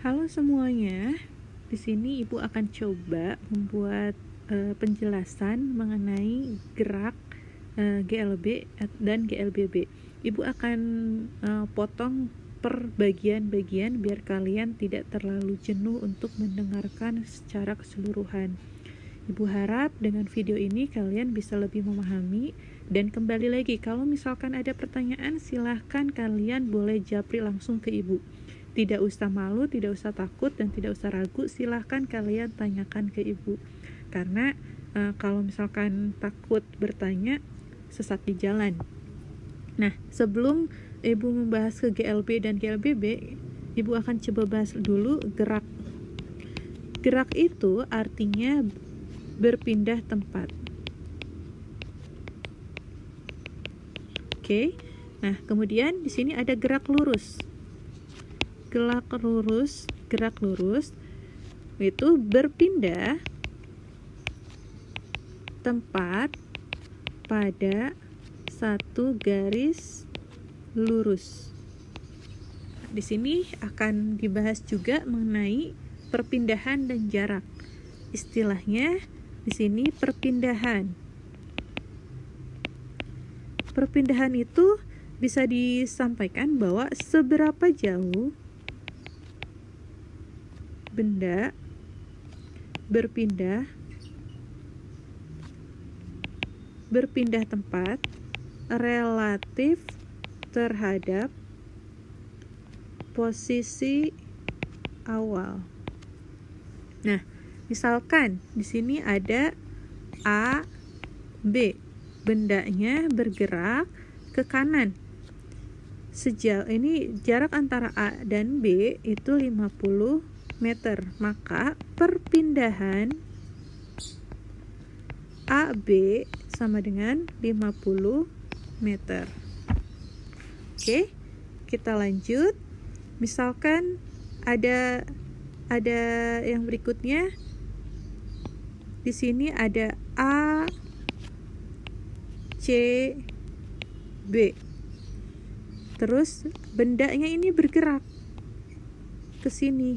Halo semuanya, di sini Ibu akan coba membuat penjelasan mengenai gerak GLB dan GLBB. Ibu akan potong per bagian-bagian biar kalian tidak terlalu jenuh untuk mendengarkan secara keseluruhan. Ibu harap dengan video ini kalian bisa lebih memahami. Dan kembali lagi, kalau misalkan ada pertanyaan, silahkan kalian boleh japri langsung ke Ibu. Tidak usah malu, tidak usah takut, dan tidak usah ragu. Silahkan kalian tanyakan ke Ibu. Karena kalau misalkan takut bertanya, sesat di jalan. Nah, sebelum Ibu membahas ke GLB dan GLBB, Ibu akan coba bahas dulu gerak. Gerak itu artinya berpindah tempat. Oke. Nah, kemudian di sini ada gerak lurus. Gerak lurus itu berpindah tempat pada satu garis lurus. Di sini akan dibahas juga mengenai perpindahan dan jarak. Istilahnya di sini perpindahan. Perpindahan itu bisa disampaikan bahwa seberapa jauh benda berpindah tempat relatif terhadap posisi awal. Nah, misalkan di sini ada A, B. Bendanya bergerak ke kanan. Sejauh ini jarak antara A dan B itu 50 meter. Maka perpindahan AB sama dengan 50 meter. Oke, kita lanjut. Misalkan ada yang berikutnya. Di sini ada A, C, B. Terus bendanya ini bergerak ke sini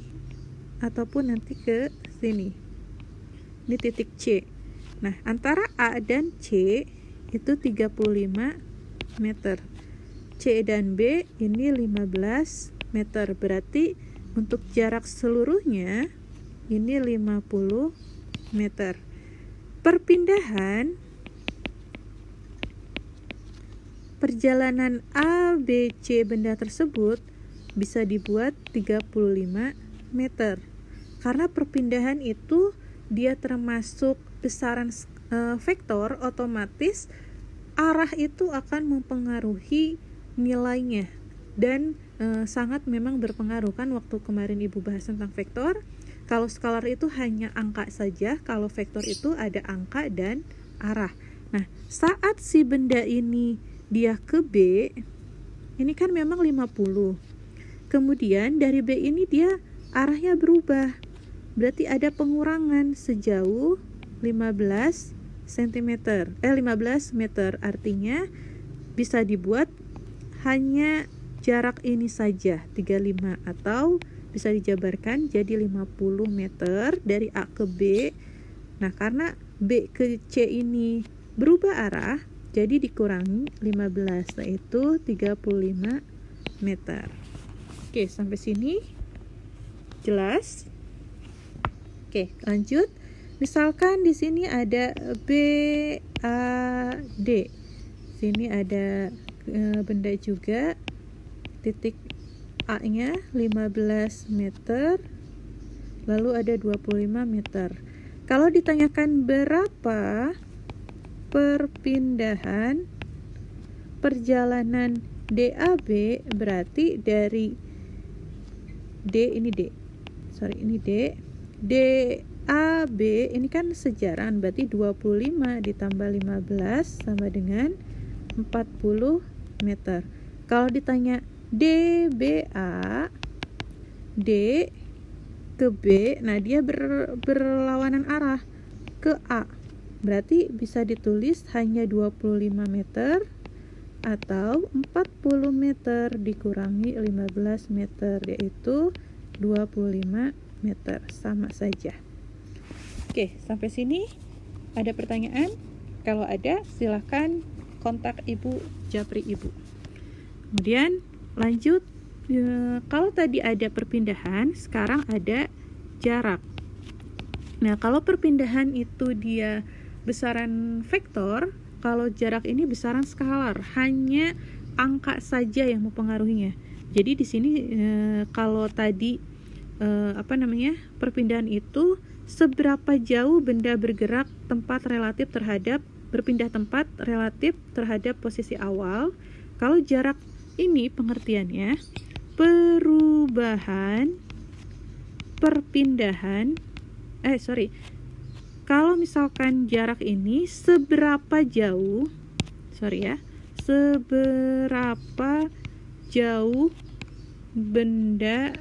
ataupun nanti ke sini. Ini titik C. Nah, antara A dan C itu 35 meter. C dan B ini 15 meter. Berarti untuk jarak seluruhnya ini 50 meter. Perjalanan A, B, C benda tersebut bisa dibuat 35 meter. Karena perpindahan itu dia termasuk besaran vektor, otomatis arah itu akan mempengaruhi nilainya. Dan sangat memang berpengaruh. Kan waktu kemarin Ibu bahas tentang vektor, kalau skalar itu hanya angka saja, kalau vektor itu ada angka dan arah. Nah, saat si benda ini dia ke B, ini kan memang 50. Kemudian dari B ini dia arahnya berubah. Berarti ada pengurangan sejauh 15 meter. Artinya bisa dibuat hanya jarak ini saja, 35, atau bisa dijabarkan jadi 50 meter dari A ke B. Nah, karena B ke C ini berubah arah, jadi dikurangi 15, yaitu 35 meter. Oke, sampai sini jelas? Oke, lanjut. Misalkan di sini ada B, A, D. Sini ada benda juga. Titik A-nya 15 meter. Lalu ada 25 meter. Kalau ditanyakan berapa perjalanan DAB, berarti dari ini DAB ini kan sejaran, berarti 25 ditambah 15 sama dengan 40 meter. Kalau ditanya DBA, D ke B, nah dia berlawanan arah ke A, berarti bisa ditulis hanya 25 meter atau 40 meter dikurangi 15 meter, yaitu 25 meter, sama saja. Oke, sampai sini ada pertanyaan? Kalau ada, silahkan kontak Ibu Japri Ibu. Kemudian lanjut, kalau tadi ada perpindahan, sekarang ada jarak. Nah, kalau perpindahan itu dia besaran vektor, kalau jarak ini besaran skalar, hanya angka saja yang mempengaruhinya. Jadi di sini kalau tadi perpindahan itu seberapa jauh benda bergerak berpindah tempat relatif terhadap posisi awal. Kalau jarak ini pengertiannya kalau misalkan jarak ini seberapa jauh benda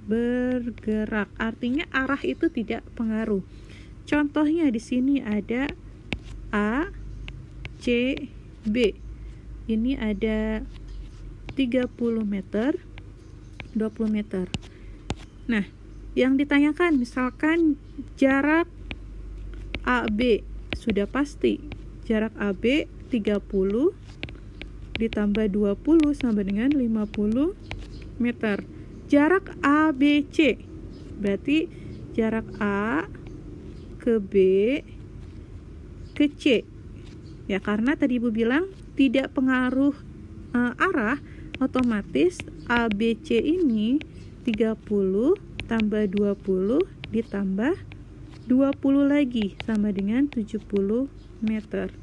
bergerak, artinya arah itu tidak pengaruh. Contohnya di sini ada A, C, B. Ini ada 30 meter, 20 meter. Nah, yang ditanyakan misalkan jarak AB, sudah pasti jarak AB 30 ditambah 20 sama dengan 50 meter. Jarak ABC berarti jarak A ke B ke C. Ya, karena tadi Ibu bilang tidak pengaruh arah, otomatis ABC ini 30 tambah 20 ditambah 20 lagi sama dengan 70 meter.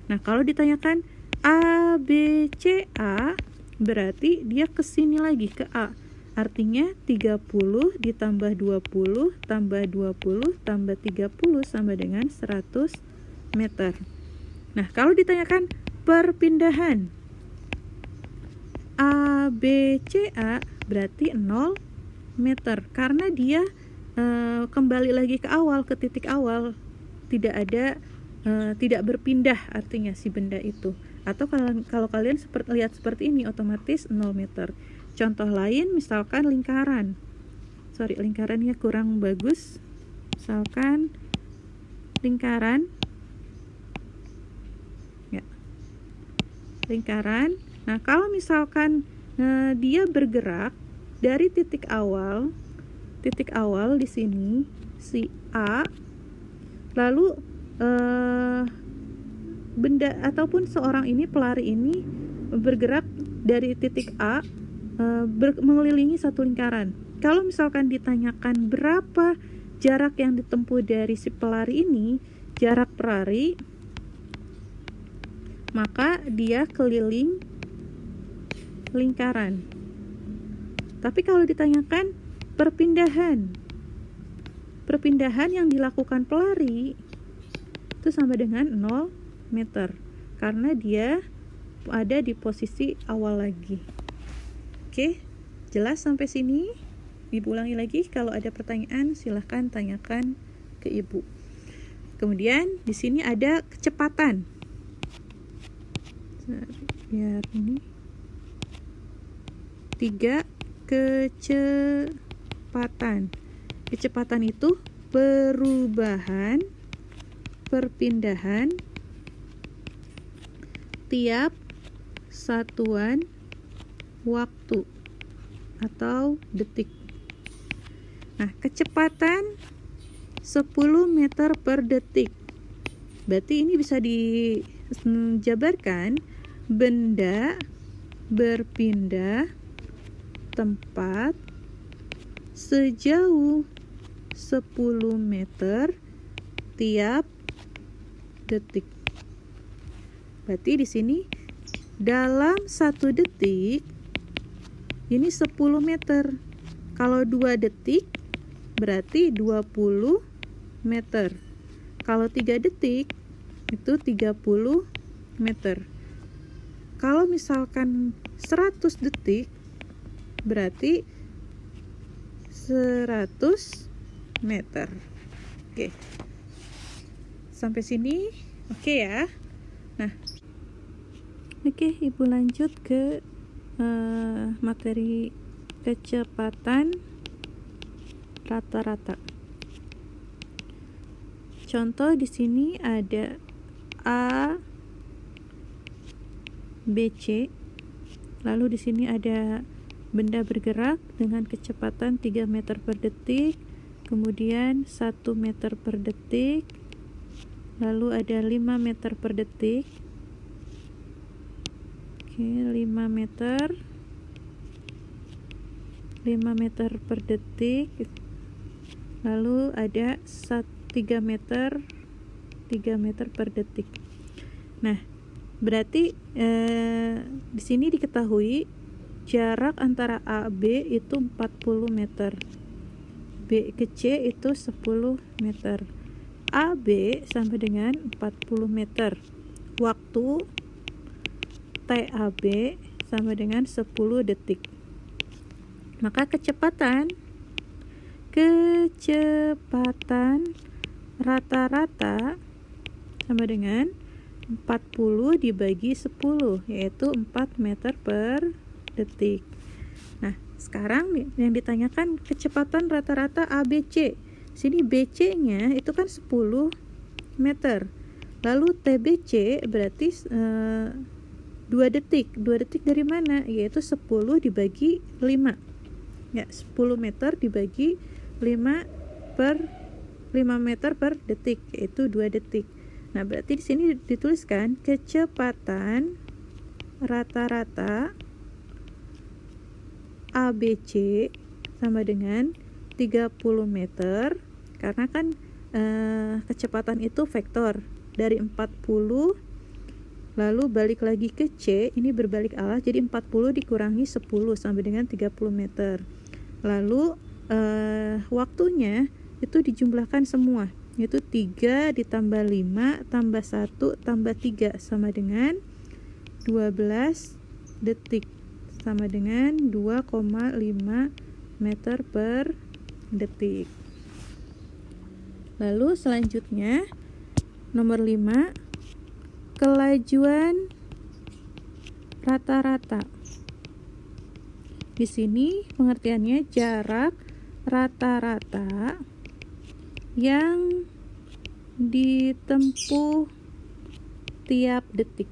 Nah, kalau ditanyakan ABCA, berarti dia kesini lagi ke A. Artinya 30 ditambah 20 tambah 20 tambah 30 sama dengan 100 meter. Nah, kalau ditanyakan perpindahan ABCA, berarti 0 meter. Karena dia kembali lagi ke awal, ke titik awal. Tidak berpindah artinya si benda itu. Atau kalau kalian lihat seperti ini, otomatis 0 meter. Contoh lain, misalkan lingkaran. Lingkarannya kurang bagus. Misalkan lingkaran. Ya. Lingkaran. Nah, kalau misalkan dia bergerak dari titik awal di sini si A, lalu benda ataupun seorang ini, pelari ini bergerak dari titik A mengelilingi satu lingkaran. Kalau misalkan ditanyakan berapa jarak yang ditempuh dari si pelari ini, jarak pelari, maka dia keliling lingkaran. Tapi kalau ditanyakan perpindahan yang dilakukan pelari itu sama dengan 0 meter, karena dia ada di posisi awal lagi. Oke, jelas sampai sini? Ibu ulangi lagi, kalau ada pertanyaan silahkan tanyakan ke Ibu. Kemudian di sini ada kecepatan. Biar ini 3 kecepatan. Kecepatan itu perpindahan tiap satuan waktu atau detik. Nah, kecepatan 10 meter per detik. Berarti ini bisa dijabarkan benda berpindah tempat sejauh 10 meter tiap detik. Berarti di sini dalam 1 detik ini 10 meter. Kalau 2 detik berarti 20 meter. Kalau 3 detik itu 30 meter. Kalau misalkan 100 detik berarti 100 meter. Oke. Sampai sini oke ya. Nah, oke, Ibu lanjut ke materi kecepatan rata-rata. Contoh di sini ada A, B, C. Lalu di sini ada benda bergerak dengan kecepatan 3 meter per detik, kemudian 1 meter per detik, lalu ada 5 meter per detik. Oke, 5 meter per detik, lalu ada 3 meter per detik. Nah, berarti di sini diketahui jarak antara A B itu 40 meter, B ke C itu 10 meter, A B sama dengan 40 meter, waktu TAB sama dengan 10 detik. Maka kecepatan rata-rata sama dengan 40 dibagi 10, yaitu 4 meter per detik. Nah, sekarang yang ditanyakan kecepatan rata-rata ABC. Sini BC-nya itu kan 10 meter. Lalu TBC berarti 2 detik. 2 detik dari mana? Yaitu 10 dibagi 5. Ya, 10 meter dibagi 5 meter per detik, yaitu 2 detik. Nah, berarti di sini dituliskan kecepatan rata-rata ABC sama dengan 30 meter, karena kan kecepatan itu vektor dari 40 lalu balik lagi ke C, ini berbalik arah, jadi 40 dikurangi 10 sampai dengan 30 meter. Lalu waktunya itu dijumlahkan semua, yaitu 3 ditambah 5 tambah 1 tambah 3 sama dengan 12 detik, sama dengan 2,5 meter per detik. Lalu selanjutnya nomor 5, kelajuan rata-rata. Di sini pengertiannya jarak rata-rata yang ditempuh tiap detik.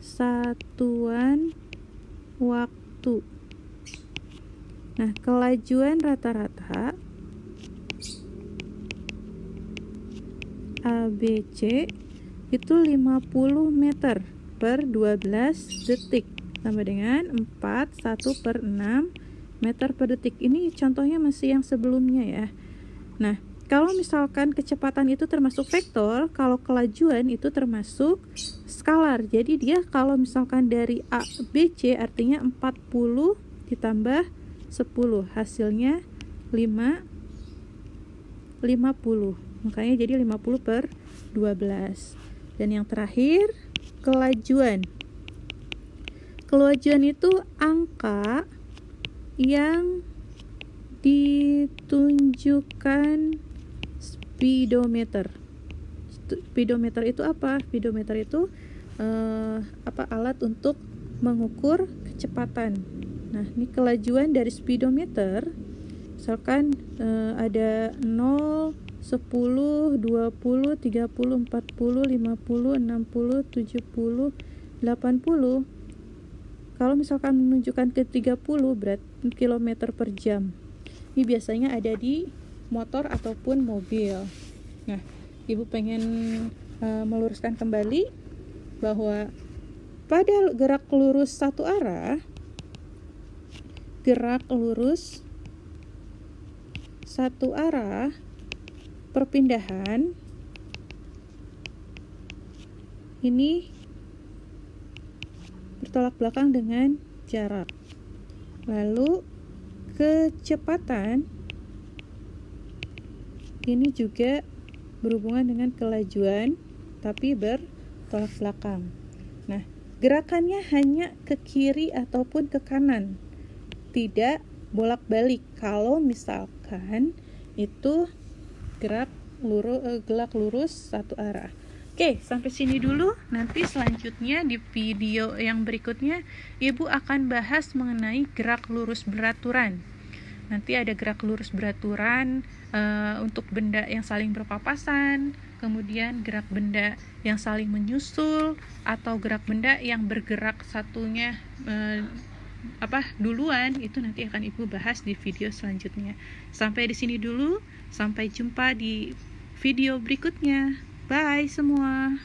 Satuan waktu. Nah, kelajuan rata-rata ABC itu 50 meter per 12 detik, sama dengan 1/6 meter per detik. Ini contohnya masih yang sebelumnya ya. Nah, kalau misalkan kecepatan itu termasuk vektor, kalau kelajuan itu termasuk skalar. Jadi dia kalau misalkan dari A B C artinya 40 ditambah 10, hasilnya 50. Makanya jadi 50 per 12. Dan yang terakhir, kelajuan. Kelajuan itu angka yang ditunjukkan speedometer. Speedometer itu apa? Speedometer itu alat untuk mengukur kecepatan. Nah, ini kelajuan dari speedometer. Misalkan ada 0, 10, 20, 30, 40, 50, 60, 70, 80. Kalau misalkan menunjukkan ke 30 berarti kilometer per jam. Ini biasanya ada di motor ataupun mobil. Nah, Ibu pengen meluruskan kembali bahwa pada gerak lurus satu arah, perpindahan ini bertolak belakang dengan jarak. Lalu kecepatan ini juga berhubungan dengan kelajuan tapi bertolak belakang. Nah, gerakannya hanya ke kiri ataupun ke kanan, tidak bolak-balik. Kalau misalkan itu gerak lurus satu arah. Oke, sampai sini dulu. Nanti selanjutnya di video yang berikutnya Ibu akan bahas mengenai gerak lurus beraturan. Nanti ada gerak lurus beraturan untuk benda yang saling berpapasan, kemudian gerak benda yang saling menyusul, atau gerak benda yang bergerak satunya duluan. Itu nanti akan Ibu bahas di video selanjutnya. Sampai di sini dulu, sampai jumpa di video berikutnya. Bye semua.